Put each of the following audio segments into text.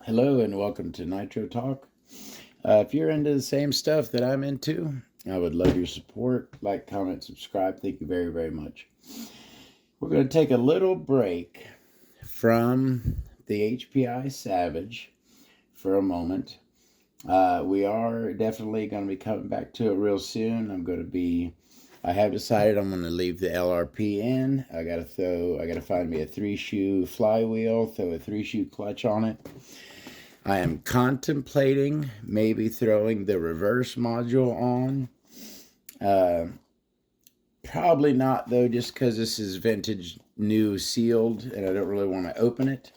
Hello and welcome to Nitro Talk. If you're into the same stuff that I'm into, I would love your support. Like, comment, subscribe. Thank you very, very much. We're going to take a little break from the HPI Savage for a moment. We are definitely going to be coming back to it real soon. I have decided I'm going to leave the LRP in. I got to find me a 3-shoe flywheel, throw a 3-shoe clutch on it. I am contemplating maybe throwing the reverse module on. Probably not, though, just because this is vintage, new, sealed, and I don't really want to open it.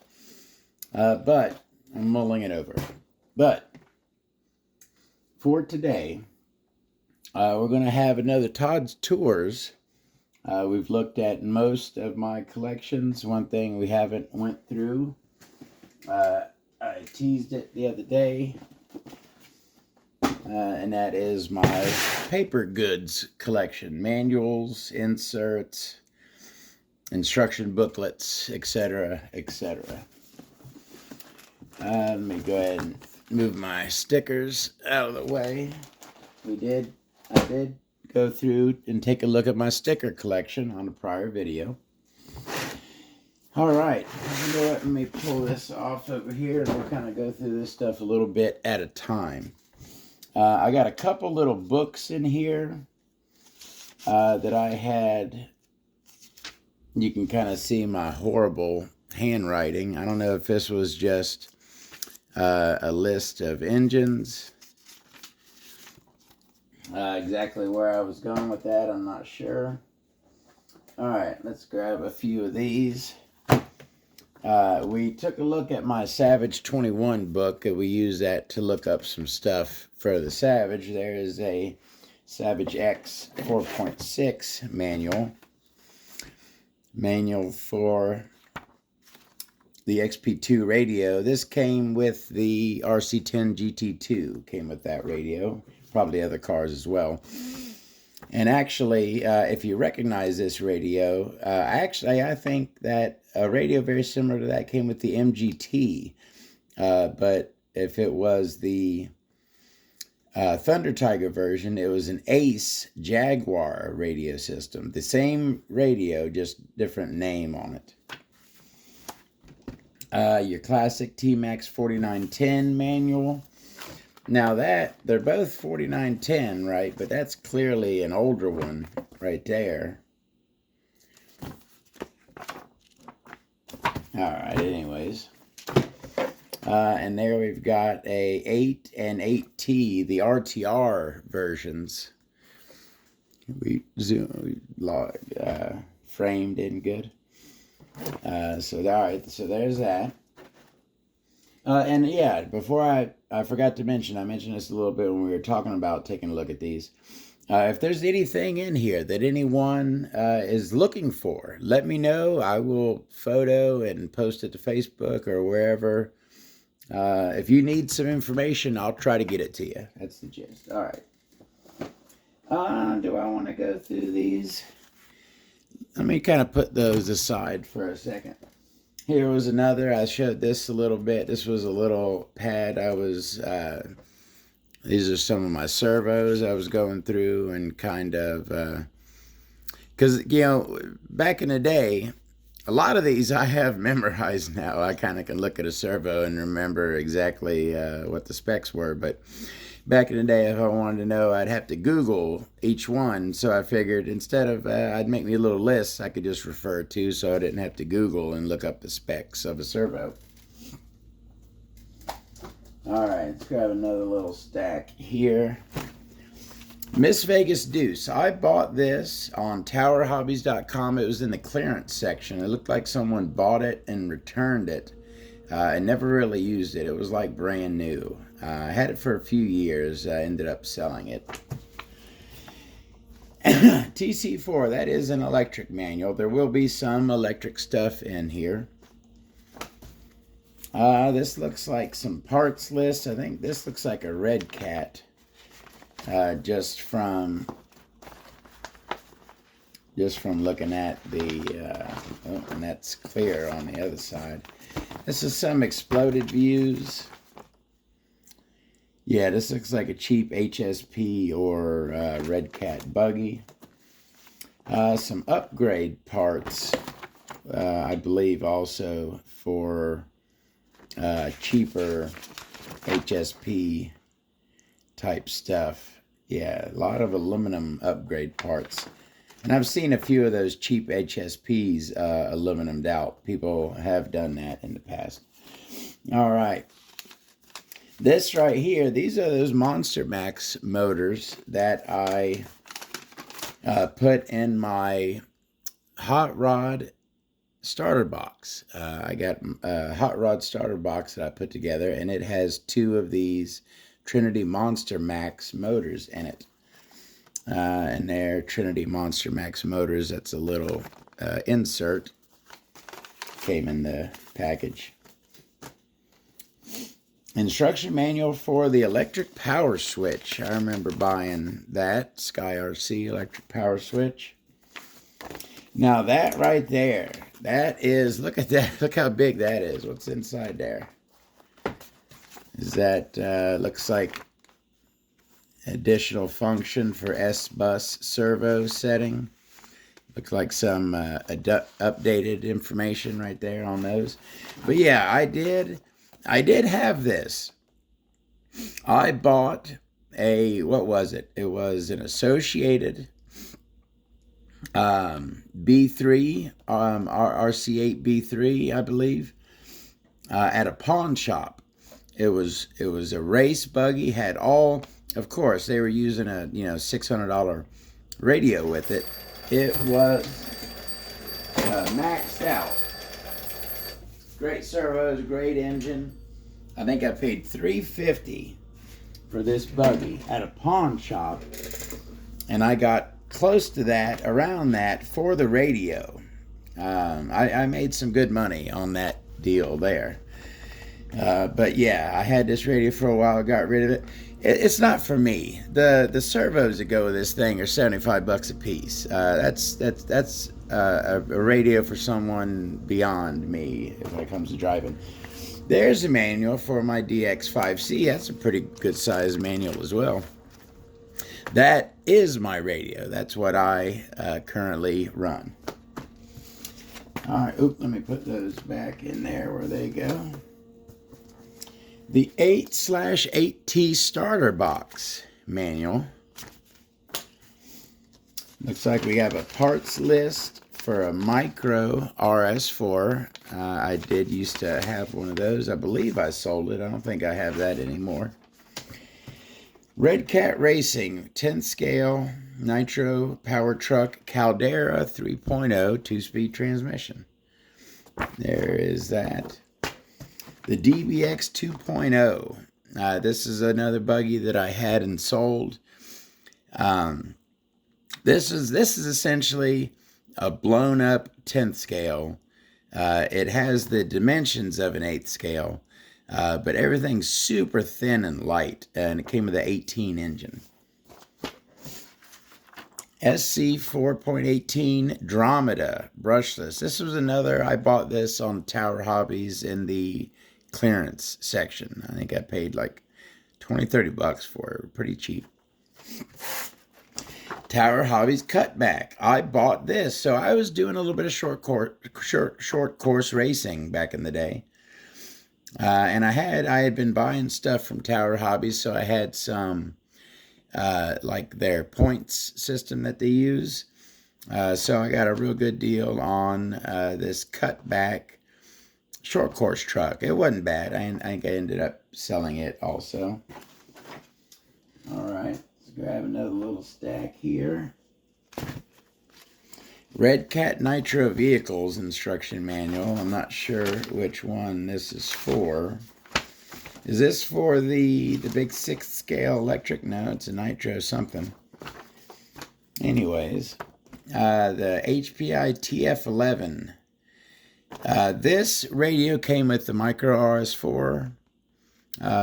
But I'm mulling it over. But for today, we're going to have another Todd's Tours. We've looked at most of my collections. One thing we haven't went through, I teased it the other day, and that is my paper goods collection. Manuals, inserts, instruction booklets, etc., etc. Let me go ahead and move my stickers out of the way. I did go through and take a look at my sticker collection on a prior video. All right, let me pull this off over here, and we'll kind of go through this stuff a little bit at a time. I got a couple little books in here that I had. You can kind of see my horrible handwriting. I don't know if this was just a list of engines. Exactly where I was going with that, I'm not sure. All right, let's grab a few of these. We took a look at my Savage 21 book, and we used that to look up some stuff for the Savage. There is a Savage X 4.6 manual for the XP2 radio. This came with the RC10 GT2, came with that radio, probably other cars as well. And actually, if you recognize this radio, I think that a radio very similar to that came with the MGT. But if it was the Thunder Tiger version, it was an Ace Jaguar radio system. The same radio, just different name on it. Your classic T-Max 4910 manual. Now they're both 4910, right? But that's clearly an older one right there. All right, anyways. And there we've got a 8 and 8T, the RTR versions. Framed in good. So all right, so there's that. And yeah, before I forgot to mention, I mentioned this a little bit when we were talking about taking a look at these. If there's anything in here that anyone is looking for, let me know. I will photo and post it to Facebook or wherever. If you need some information, I'll try to get it to you. That's the gist. All right. Do I want to go through these? Let me kind of put those aside for a second. Here was another. I showed this a little bit. This was a little pad. These are some of my servos I was going through and kind of, because, back in the day, a lot of these I have memorized now. I kind of can look at a servo and remember exactly what the specs were. But back in the day, if I wanted to know, I'd have to Google each one. So I figured instead of, I'd make me a little list I could just refer to so I didn't have to Google and look up the specs of a servo. All right, let's grab another little stack here. Miss Vegas Deuce. I bought this on towerhobbies.com. It was in the clearance section. It looked like someone bought it and returned it. I never really used it. It was like brand new. I had it for a few years. I ended up selling it. TC4, that is an electric manual. There will be some electric stuff in here. This looks like some parts list. I think this looks like a Red Cat. Just from looking at the, and that's clear on the other side. This is some exploded views. Yeah, this looks like a cheap HSP or Red Cat buggy. Some upgrade parts, I believe also for cheaper HSP type stuff. Yeah, a lot of aluminum upgrade parts. And I've seen a few of those cheap HSPs aluminum'd out. People have done that in the past. All right. This right here, these are those Monster Max motors that I put in my hot rod starter box. I got a hot rod starter box that I put together, and it has 2 of these Trinity Monster Max motors in it. And they're Trinity Monster Max motors. That's a little insert. Came in the package. Instruction manual for the electric power switch. I remember buying that Sky RC electric power switch. Now that right there, that is, look at that, look how big that is. What's inside there? Is that, looks like additional function for S-bus servo setting. Looks like some updated information right there on those. But yeah, I did have this. I bought a, what was it? It was an Associated B3, RC8 B3, I believe, at a pawn shop. It was a race buggy, had all, of course, they were using a, $600 radio with it. It was maxed out. Great servos, great engine. I think I paid $350 for this buggy at a pawn shop, and I got close to that, around that, for the radio. I made some good money on that deal there. But yeah, I had this radio for a while. I got rid of it. It's not for me. The servos that go with this thing are $75 a piece. That's a radio for someone beyond me when it comes to driving. There's a manual for my DX5C. That's a pretty good size manual as well. That is my radio. That's what I currently run. All right, let me put those back in there where they go. The 8/8T starter box manual. Looks like we have a parts list for a micro RS4. I did used to have one of those. I believe I sold it. I don't think I have that anymore. Red Cat Racing 10th scale Nitro power truck Caldera 3.0 2-speed transmission. There is that. The DBX 2.0. This is another buggy that I had and sold. This is essentially a blown up 10th scale. It has the dimensions of an 8th scale, but everything's super thin and light, and it came with an 18 engine. SC 4.18 Dromeda brushless. This was another, I bought this on Tower Hobbies in the clearance section. I think I paid like $20-30 for it. Pretty cheap. Tower Hobbies cutback. I bought this, so I was doing a little bit of short course racing back in the day, and I had been buying stuff from Tower Hobbies, so I had some like their points system that they use. So I got a real good deal on this cutback short course truck. It wasn't bad. I think I ended up selling it also. All right, let's grab another little stack here. Red Cat Nitro Vehicles instruction manual. I'm not sure which one this is for. Is this for the big 6th scale electric? No, it's a Nitro something. Anyways, the HPI TF11. This radio came with the Micro RS4,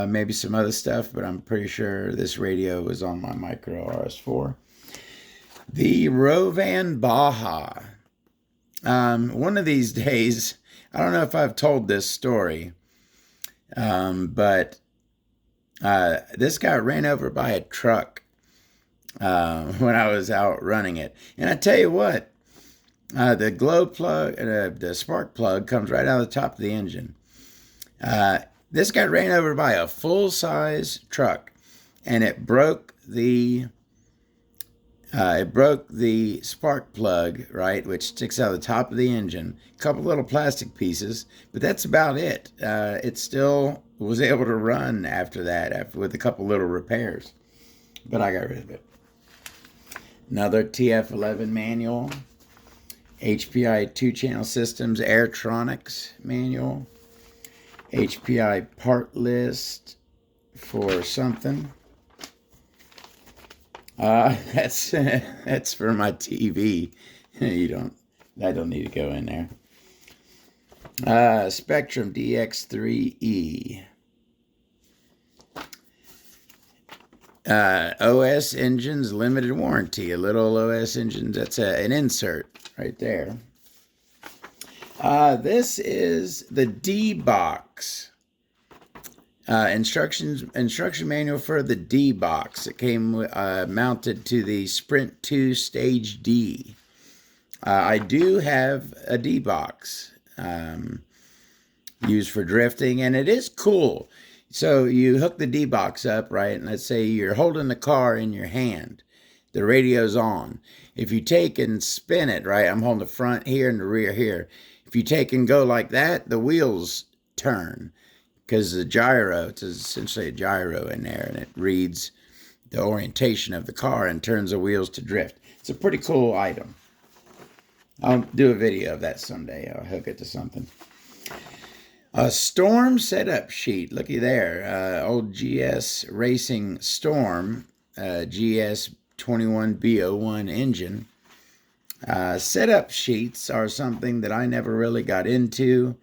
maybe some other stuff, but I'm pretty sure this radio was on my Micro RS4. The Rovan Baja. One of these days, I don't know if I've told this story, but this got ran over by a truck when I was out running it. And I tell you what, the glow plug, the spark plug comes right out of the top of the engine. This got ran over by a full-size truck, and it broke the spark plug, right, which sticks out of the top of the engine. A couple little plastic pieces, but that's about it. It still was able to run after that, with a couple little repairs, but I got rid of it. Another TF11 manual, HPI 2-channel systems, Airtronics manual, HPI part list for something. That's for my TV. That don't need to go in there. Spectrum DX3E. OS engines limited warranty. A little OS engines. That's an insert right there. This is the D-Box. Instruction manual for the D-Box. It came mounted to the Sprint 2 Stage D. I do have a D-Box used for drifting, and it is cool. So you hook the D-Box up, right, and let's say you're holding the car in your hand. The radio's on. If you take and spin it, right, I'm holding the front here and the rear here. If you take and go like that, the wheels turn. Because the gyro, it's essentially a gyro in there, and it reads the orientation of the car and turns the wheels to drift. It's a pretty cool item. I'll do a video of that someday. I'll hook it to something. A Storm setup sheet. Looky there. Old GS Racing Storm, GS 21B01 engine. Setup sheets are something that I never really got into.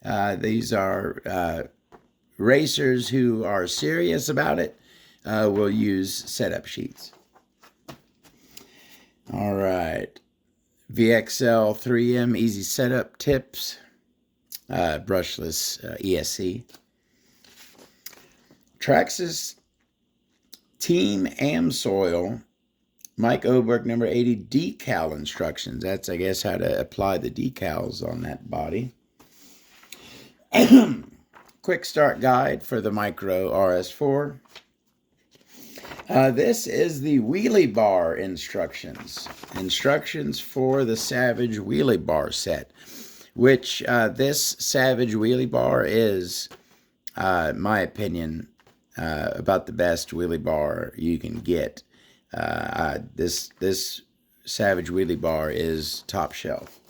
These are racers who are serious about it will use setup sheets. All right. VXL 3M easy setup tips. Brushless ESC. Traxxas Team Amsoil Mike Oberg number 80 decal instructions. That's, I guess, how to apply the decals on that body. Quick start guide for the Micro RS4. This is the wheelie bar instructions. Instructions for the Savage wheelie bar set, which this Savage wheelie bar is, in my opinion, about the best wheelie bar you can get. This Savage wheelie bar is top shelf.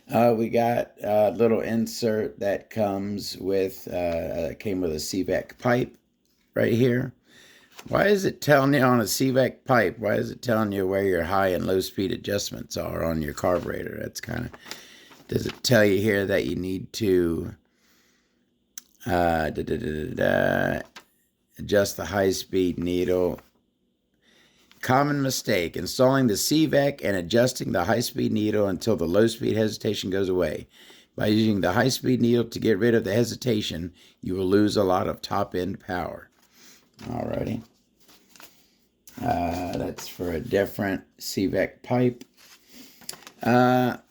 We got a little insert that comes with, came with a CVAC pipe right here. Why is it telling you on a CVAC pipe? Why is it telling you where your high and low speed adjustments are on your carburetor? That's kind of, does it tell you here that you need to adjust the high speed needle? Common mistake, installing the CVAC and adjusting the high-speed needle until the low-speed hesitation goes away. By using the high-speed needle to get rid of the hesitation, you will lose a lot of top-end power. Alrighty. That's for a different CVAC pipe. An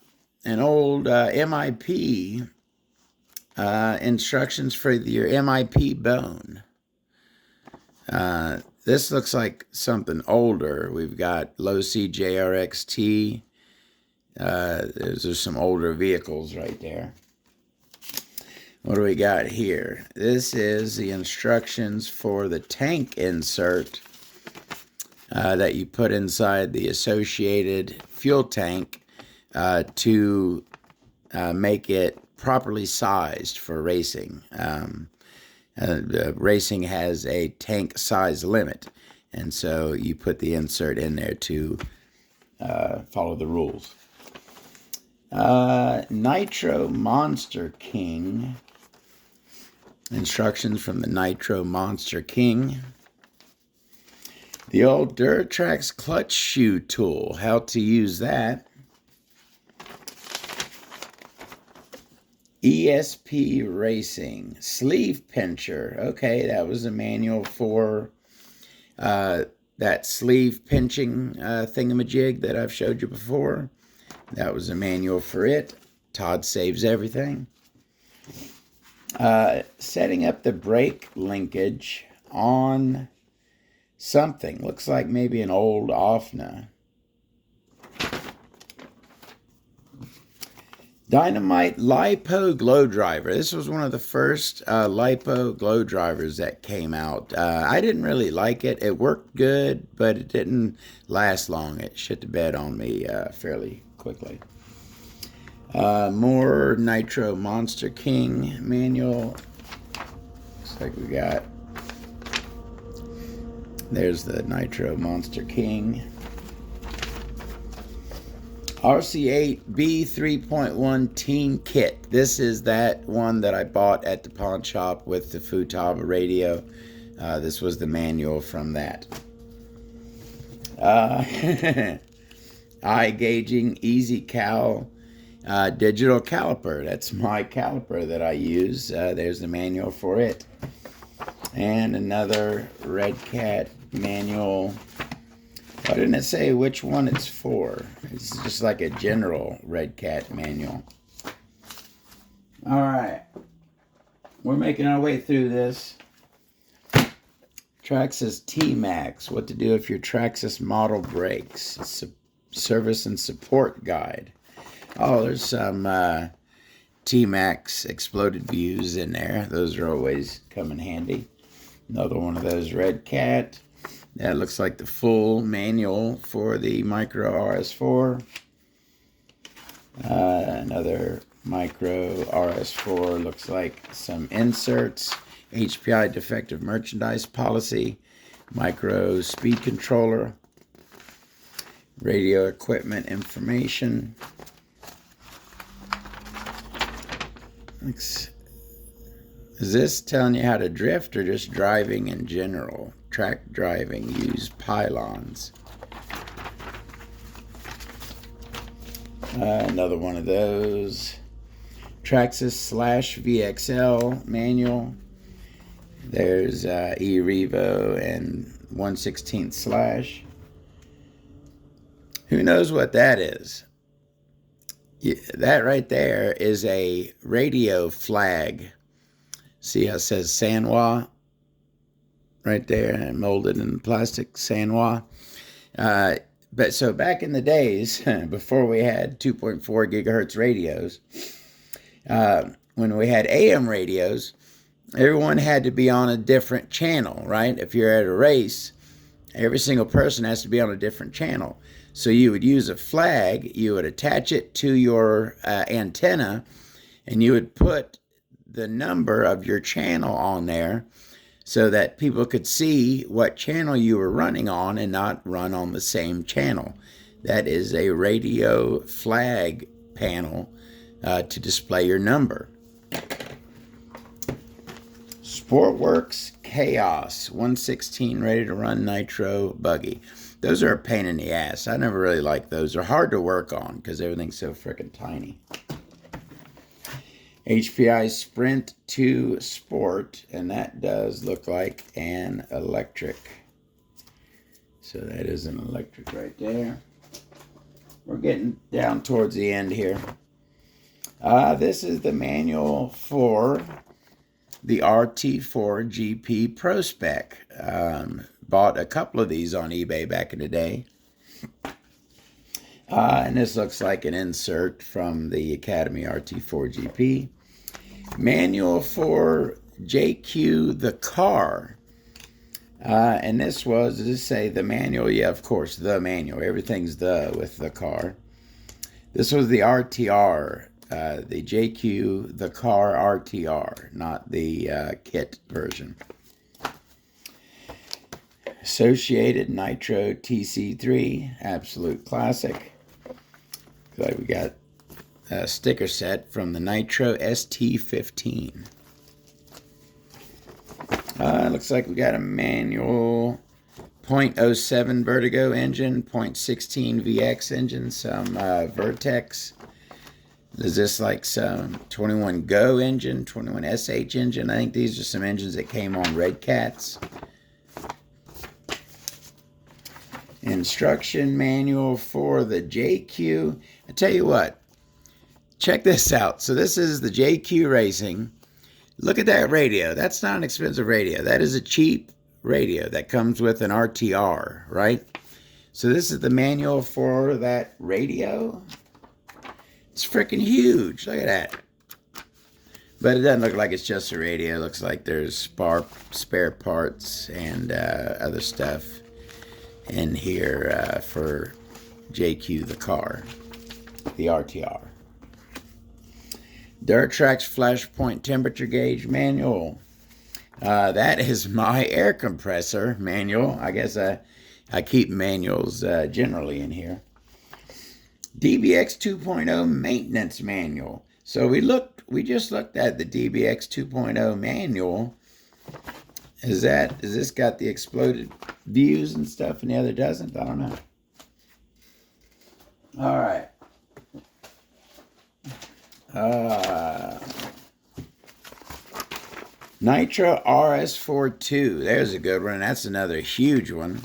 old MIP, instructions for your MIP bone. This looks like something older. We've got low C JRXT. Those are some older vehicles right there. What do we got here? This is the instructions for the tank insert that you put inside the associated fuel tank to make it properly sized for racing. Racing has a tank size limit, and so you put the insert in there to follow the rules. Nitro Monster King. Instructions from the Nitro Monster King. The old Duratrax clutch shoe tool. How to use that. ESP Racing. Sleeve pincher. Okay, that was a manual for that sleeve pinching thingamajig that I've showed you before. That was a manual for it. Todd saves everything. Setting up the brake linkage on something. Looks like maybe an old OFNA. Dynamite LiPo glow driver. This was one of the first LiPo glow drivers that came out. I didn't really like it. It worked good, but it didn't last long. It shit the bed on me fairly quickly. More Nitro Monster King manual. Looks like we got... There's the Nitro Monster King. RC8 B3.1 Teen Kit. This is that one that I bought at the pawn shop with the Futaba radio. This was the manual from that. Eye gauging Easy Cal digital caliper. That's my caliper that I use. There's the manual for it. And another Red Cat manual. Why didn't it say which one it's for? It's just like a general Red Cat manual. Alright. We're making our way through this. Traxxas T-Max. What to do if your Traxxas model breaks. It's a service and support guide. Oh, there's some T-Max exploded views in there. Those are always come in handy. Another one of those Red Cat. That looks like the full manual for the Micro RS4. Another Micro RS4 looks like some inserts. HPI defective merchandise policy. Micro speed controller. Radio equipment information. Is this telling you how to drift or just driving in general? Track driving, use pylons. Another one of those. Traxxas /VXL manual. There's E-Revo and 1/16 slash. Who knows what that is? Yeah, that right there is a radio flag. See how it says Sanwa right there, and molded in plastic Sanwa. But so back in the days, before we had 2.4 gigahertz radios, when we had AM radios, everyone had to be on a different channel, right? If you're at a race, every single person has to be on a different channel. So you would use a flag, you would attach it to your antenna, and you would put the number of your channel on there so that people could see what channel you were running on and not run on the same channel. That is a radio flag panel to display your number. Sportworks Chaos 1/16 ready to run nitro buggy. Those are a pain in the ass. I never really liked those. They're hard to work on because everything's so freaking tiny. HPI Sprint 2 Sport, and that does look like an electric. So that is an electric right there. We're getting down towards the end here. This is the manual for the RT4 GP Pro Spec. Bought a couple of these on eBay back in the day. And this looks like an insert from the Academy RT4 GP. Manual for JQ the car. And this was, does it say the manual? Yeah, of course, the manual. Everything's the with the car. This was the RTR, the JQ the car RTR, not the kit version. Associated Nitro TC3, absolute classic. Like we got a sticker set from the Nitro ST15. Looks like we got a manual 0.07 Vertigo engine, 0.16 VX engine, some Vertex Is this like some 21 Go engine, 21 SH engine? I think these are some engines that came on Red Cats. Instruction manual for the JQ. I tell you what, check this out. So this is the JQ Racing. Look at that radio. That's not an expensive radio. That is a cheap radio that comes with an RTR, right? So this is the manual for that radio. It's freaking huge. Look at that. But it doesn't look like it's just a radio. It looks like there's spare parts and other stuff in here for JQ the car, the RTR. Dirt Track's Flashpoint Temperature Gauge Manual. That is my air compressor manual. I guess I keep manuals generally in here. DBX 2.0 Maintenance Manual. So we just looked at the DBX 2.0 manual. Has this got the exploded views and stuff and the other doesn't? I don't know. All right. Nitro RS42. There's a good one. That's another huge one.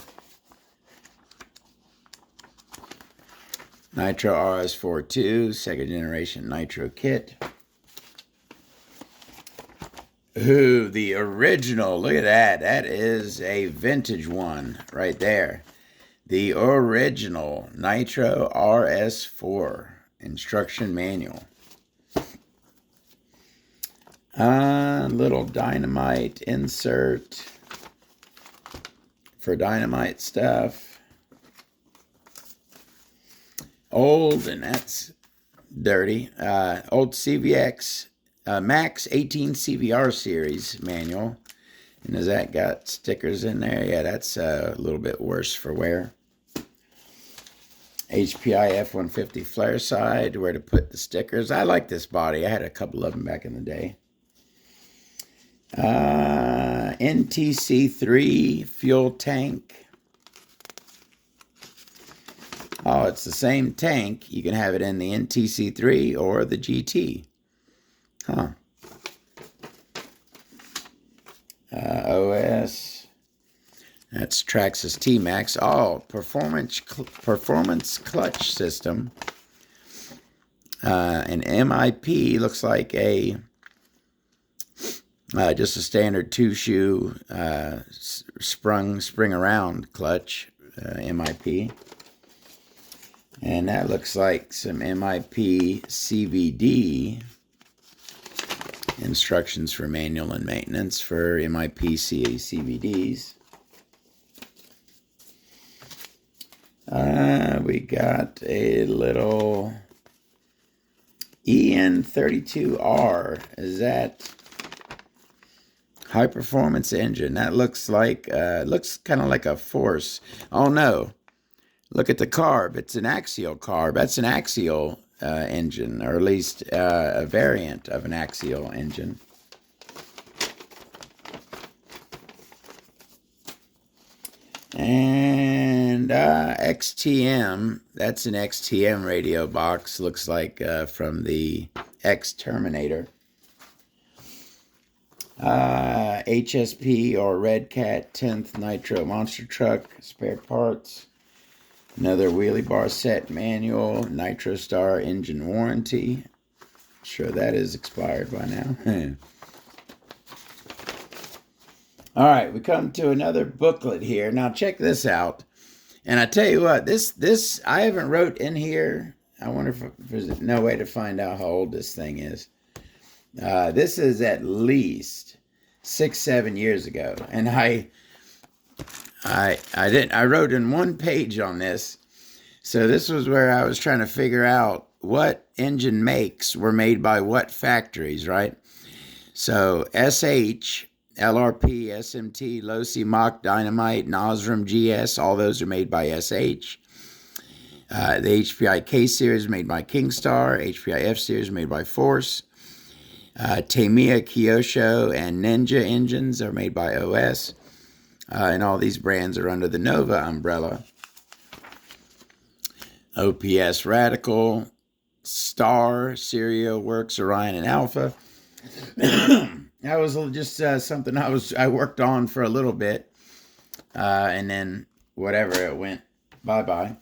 Nitro RS42, second generation Nitro kit. Ooh, the original. Look at that. That is a vintage one right there. The original Nitro RS4 instruction manual. Little dynamite insert for dynamite stuff. Old, and that's dirty. Old CVX Max 18 CVR series manual. And has that got stickers in there? Yeah, that's a little bit worse for wear. HPI F-150 flare side, where to put the stickers. I like this body. I had a couple of them back in the day. NTC3 fuel tank. Oh, it's the same tank. You can have it in the NTC3 or the GT. Huh. OS. That's Traxxas T-Max. Oh, performance clutch system. An MIP looks like a just a standard two-shoe spring around clutch, MIP. And that looks like some MIP CVD instructions for manual and maintenance for MIP CVDs. We got a little EN32R. Is that high performance engine? That looks like looks kind of like a Force. Oh no. Look at the carb. It's an axial carb. That's an axial engine, or at least a variant of an axial engine. And XTM. That's an XTM radio box. Looks like from the X Terminator. HSP or Red Cat 10th Nitro Monster Truck spare parts. Another wheelie bar set manual, Nitro Star engine warranty. Sure that is expired by now. All right, we come to another booklet here. Now check this out. And I tell you what, this I haven't wrote in here. I wonder if there's no way to find out how old this thing is. This is at least 6-7 years ago, and I wrote in one page on this. So this was where I was trying to figure out what engine makes were made by what factories, right? So SH, LRP, SMT, Losi, Mach, Dynamite, Nosram, GS, all those are made by SH. The HPI K series made by Kingstar, HPI F series made by Force. Tamiya, Kyosho, and Ninja engines are made by OS. And all these brands are under the Nova umbrella. OPS Radical, Star, Serial Works, Orion, and Alpha. That was just something I worked on for a little bit, and then whatever, it went bye-bye.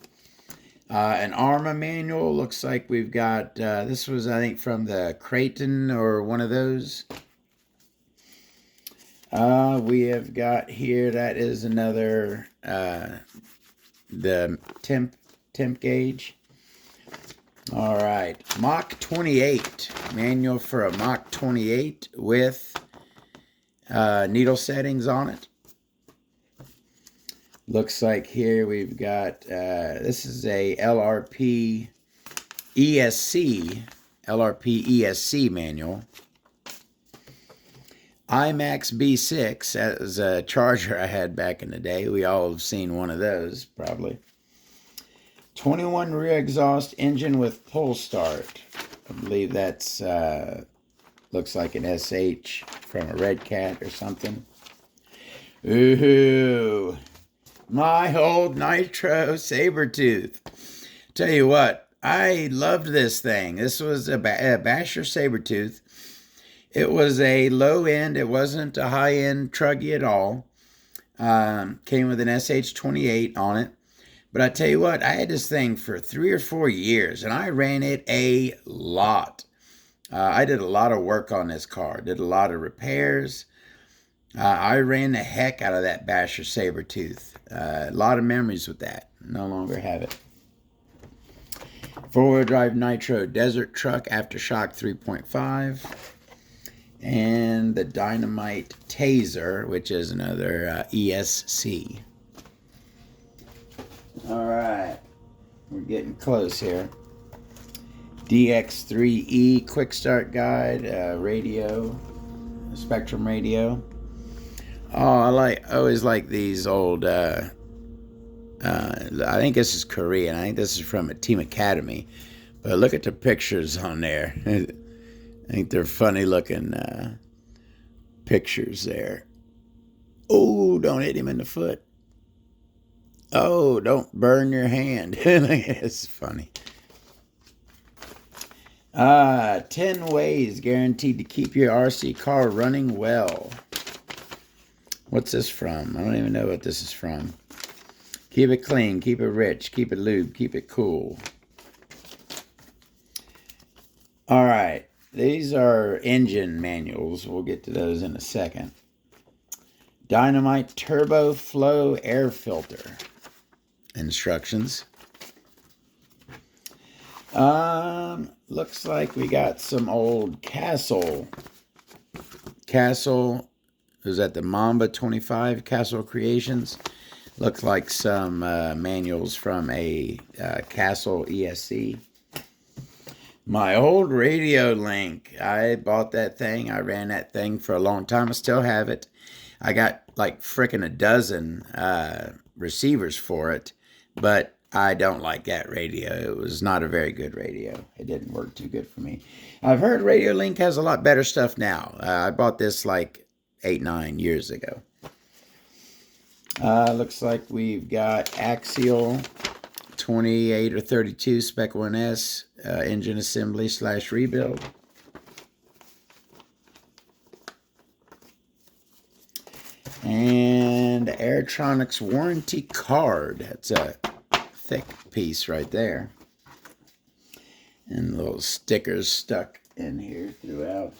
An ARMA manual. Looks like we've got, this was, I think, from the Creighton or one of those. We have got here, that is another, the temp gauge. All right, Mach 28, manual for a Mach 28 with needle settings on it. Looks like here we've got, this is a LRP ESC manual. IMAX B6, that was a charger I had back in the day. We all have seen one of those, probably. 21 rear exhaust engine with pull start. I believe that's, looks like an SH from a Red Cat or something. Ooh, my old Nitro Sabertooth. Tell you what, I loved this thing. This was a Basher Sabertooth. It was a low end. It wasn't a high end truggy at all. Came with an SH28 on it. But I tell you what, I had this thing for 3 or 4 years, and I ran it a lot. I did a lot of work on this car. Did a lot of repairs. I ran the heck out of that Basher Sabertooth. A lot of memories with that. No longer have it. 4-wheel drive Nitro Desert Truck Aftershock 3.5. And the Dynamite Taser, which is another ESC. All right, we're getting close here. DX3E Quick Start Guide, radio, Spectrum radio. Oh, I always like these old, I think this is Korean. I think this is from a Team Academy. But look at the pictures on there. I think they're funny looking pictures there. Oh, don't hit him in the foot. Oh, don't burn your hand. It's funny. 10 ways guaranteed to keep your RC car running well. What's this from? I don't even know what this is from. Keep it clean, keep it rich, keep it lube, keep it cool. All right, these are engine manuals. We'll get to those in a second. Dynamite Turbo Flow Air Filter. Instructions. Looks like we got some old Castle. Castle, was that the Mamba 25 Castle Creations? Looks like some manuals from a Castle ESC. My old Radio Link. I bought that thing. I ran that thing for a long time. I still have it. I got like frickin' a dozen receivers for it, but I don't like that radio. It was not a very good radio. It didn't work too good for me. I've heard Radio Link has a lot better stuff now. I bought this like 8-9 years ago. Looks like we've got Axial 28 or 32 Spec 1S engine assembly / rebuild. And Airtronics warranty card. That's a thick piece right there. And little stickers stuck in here throughout.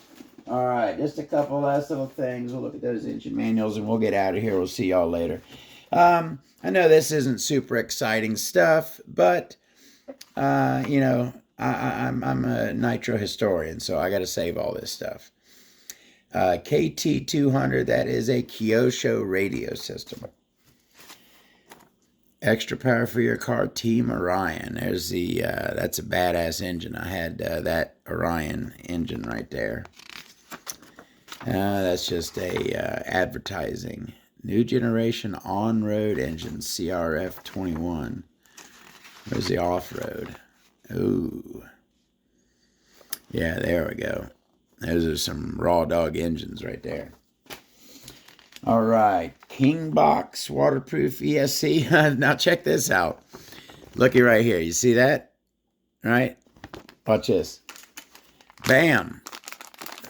All right, just a couple last little things. We'll look at those engine manuals and we'll get out of here. We'll see y'all later. I know this isn't super exciting stuff, but, you know, I'm a Nitro historian, so I got to save all this stuff. KT200, that is a Kyosho radio system. Extra power for your car, Team Orion. There's the, that's a badass engine. I had that Orion engine right there. That's just a advertising. New generation on-road engine, CRF 21. Where's the off-road? Ooh. Yeah, there we go. Those are some raw dog engines right there. All right, King Box waterproof ESC. Now check this out. Looky right here. You see that? Right? Watch this. Bam.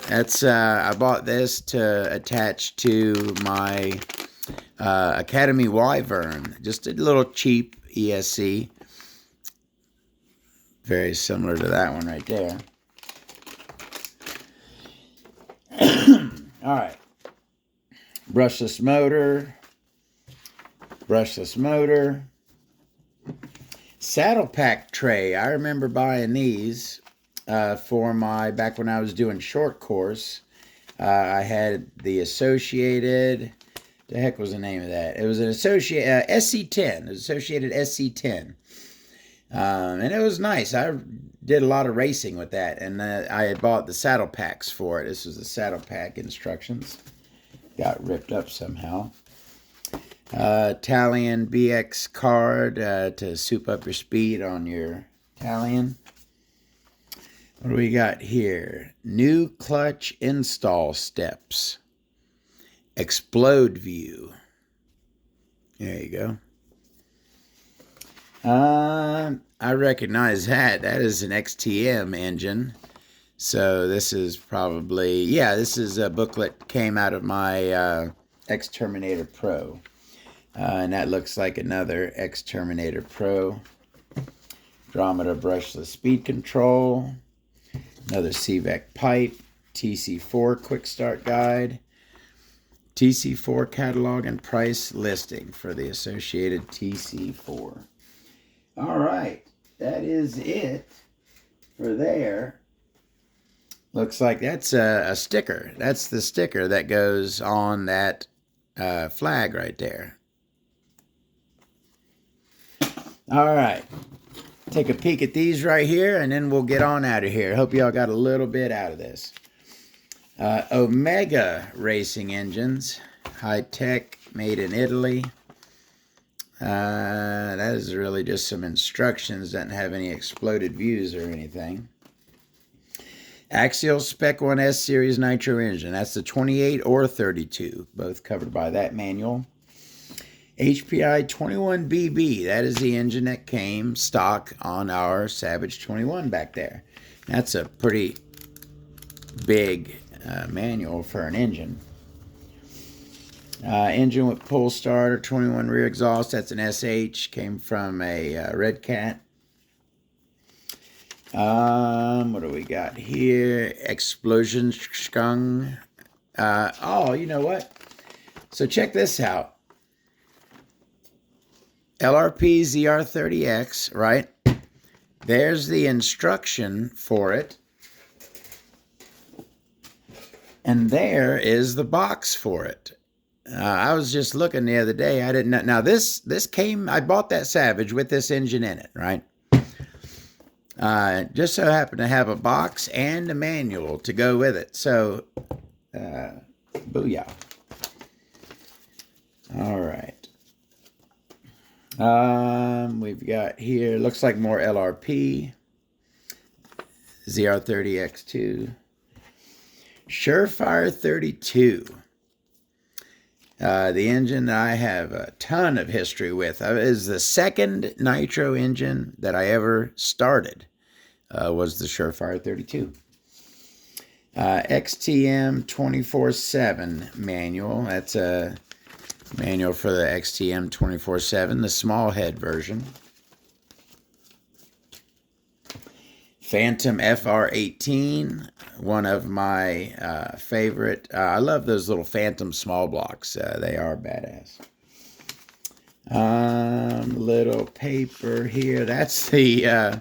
That's, I bought this to attach to my Academy Wyvern. Just a little cheap ESC. Very similar to that one right there. All right. Brushless motor. Brushless motor. Saddle pack tray. I remember buying these for back when I was doing short course. I had the Associated, the heck was the name of that? It was an SC10, it was Associated SC10. And it was nice. I did a lot of racing with that, and I had bought the saddle packs for it. This was the saddle pack instructions. Got ripped up somehow. Italian BX card to soup up your speed on your Italian. What do we got here? New clutch install steps. Explode view. There you go. I recognize that. That is an XTM engine. So this is probably, yeah, this is a booklet came out of my X-Terminator Pro. And that looks like another X-Terminator Pro. Andromeda brushless speed control. Another CVEC pipe. TC4 quick start guide. TC4 catalog and price listing for the Associated TC4. All right, that is it for there. Looks like that's a sticker. That's the sticker that goes on that flag right there. All right, take a peek at these right here, and then we'll get on out of here. Hope y'all got a little bit out of this. Omega racing engines, high tech, made in Italy. That is really just some instructions. Doesn't have any exploded views or anything. Axial Spec 1S Series Nitro engine. That's the 28 or 32, both covered by that manual. HPI 21BB. That is the engine that came stock on our Savage 21 back there. That's a pretty big manual for an engine. Engine with pull starter, 21 rear exhaust. That's an SH. Came from a Red Cat. What do we got here? Explosion Skung. Oh, you know what? So check this out. LRP ZR30X, right? There's the instruction for it. And there is the box for it. I was just looking the other day. I didn't know. Now this came, I bought that Savage with this engine in it, right? Just so happened to have a box and a manual to go with it. So, booyah. All right. We've got here, looks like more LRP. ZR30X2. Surefire 32. The engine I have a ton of history with. It is the second Nitro engine that I ever started. Was the Surefire 32. XTM 24/7 manual. That's a manual for the XTM 24/7, the small head version. Phantom FR18, one of my favorite. I love those little Phantom small blocks. They are badass. Little paper here. That's the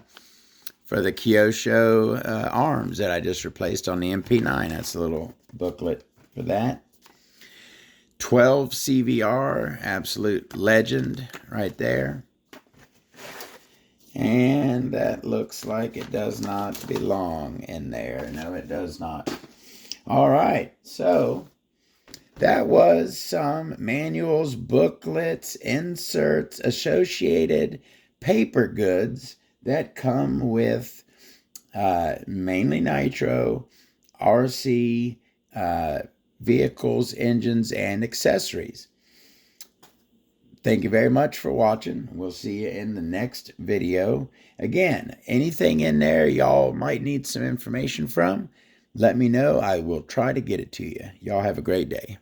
for the Kyosho arms that I just replaced on the MP9. That's a little booklet for that. 12 CVR, absolute legend right there. And that looks like it does not belong in there. No, it does not. All right, so that was some manuals, booklets, inserts, associated paper goods that come with mainly Nitro, RC, vehicles, engines, and accessories. Thank you very much for watching. We'll see you in the next video. Again, anything in there y'all might need some information from, let me know. I will try to get it to you. Y'all have a great day.